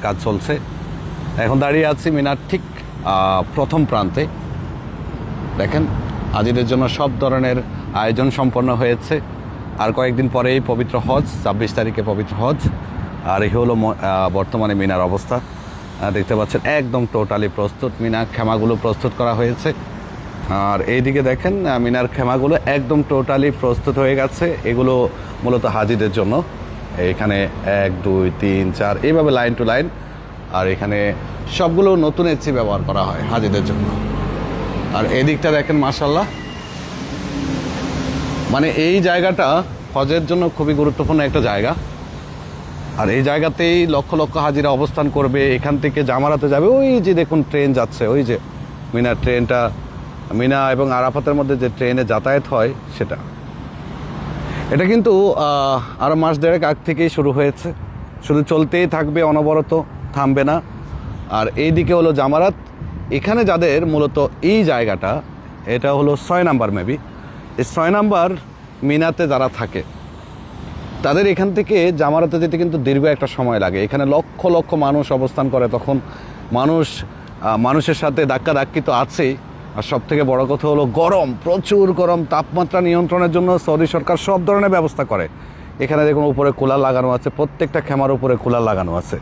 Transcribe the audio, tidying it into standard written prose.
কাজ চলছে। এখন দাঁড়িয়ে আছি মিনার ঠিক প্রথম প্রান্তে। দেখেন হাজিদের জন্য সব ধরনের আয়োজন সম্পন্ন হয়েছে। আর কয়েকদিন পরেই পবিত্র হজ, 26 তারিখে পবিত্র হজ। আর এই হলো বর্তমানে মিনার অবস্থা। দেখতে পাচ্ছেন একদম টোটালি প্রস্তুত। মিনার খেমাগুলো প্রস্তুত করা হয়েছে। আর এইদিকে দেখেন মিনার খেমাগুলো একদম টোটালি প্রস্তুত হয়ে গেছে। এগুলো মূলত হাজিদের জন্য। এখানে 1 2 3 4 এইভাবে লাইন টু লাইন। আর এখানে সবগুলো নতুন এসি ব্যবহার করা হয় হাজিদের জন্য। আর এদিকটা দেখেন মাশাআল্লাহ, মানে এই জায়গাটা হজের জন্য খুবই গুরুত্বপূর্ণ একটা জায়গা। আর এই জায়গাতেই লক্ষ লক্ষ হাজিরা অবস্থান করবে। এখান থেকে জামারাতে যাবে। ওই যে দেখুন ট্রেন যাচ্ছে, ওই যে মিনার ট্রেনটা, মিনা এবং আরাফাতের মধ্যে যে ট্রেনে যাতায়াত হয় সেটা। এটা কিন্তু আরও মাস দেড়েক আগ থেকেই শুরু হয়েছে, শুধু চলতেই থাকবে, অনবরত থামবে না। আর এই দিকে হলো জামারাত। এখানে যাদের মূলত এই জায়গাটা, এটা হলো 6 নাম্বার মেবি, এই 6 নাম্বার মিনাতে যারা থাকে তাদের এখান থেকে জামারাতে যেতে কিন্তু দীর্ঘ একটা সময় লাগে। এখানে লক্ষ লক্ষ মানুষ অবস্থান করে, তখন মানুষের সাথে ধাক্কাধাক্কি তো আছেই। আর সব থেকে বড় কথা হলো গরম, প্রচুর গরম। তাপমাত্রা নিয়ন্ত্রণের জন্য সৌদি সরকার সব ধরনের ব্যবস্থা করে। এখানে দেখুন উপরে কুলার লাগানো আছে, প্রত্যেকটা খেমার উপরে কুলার লাগানো আছে।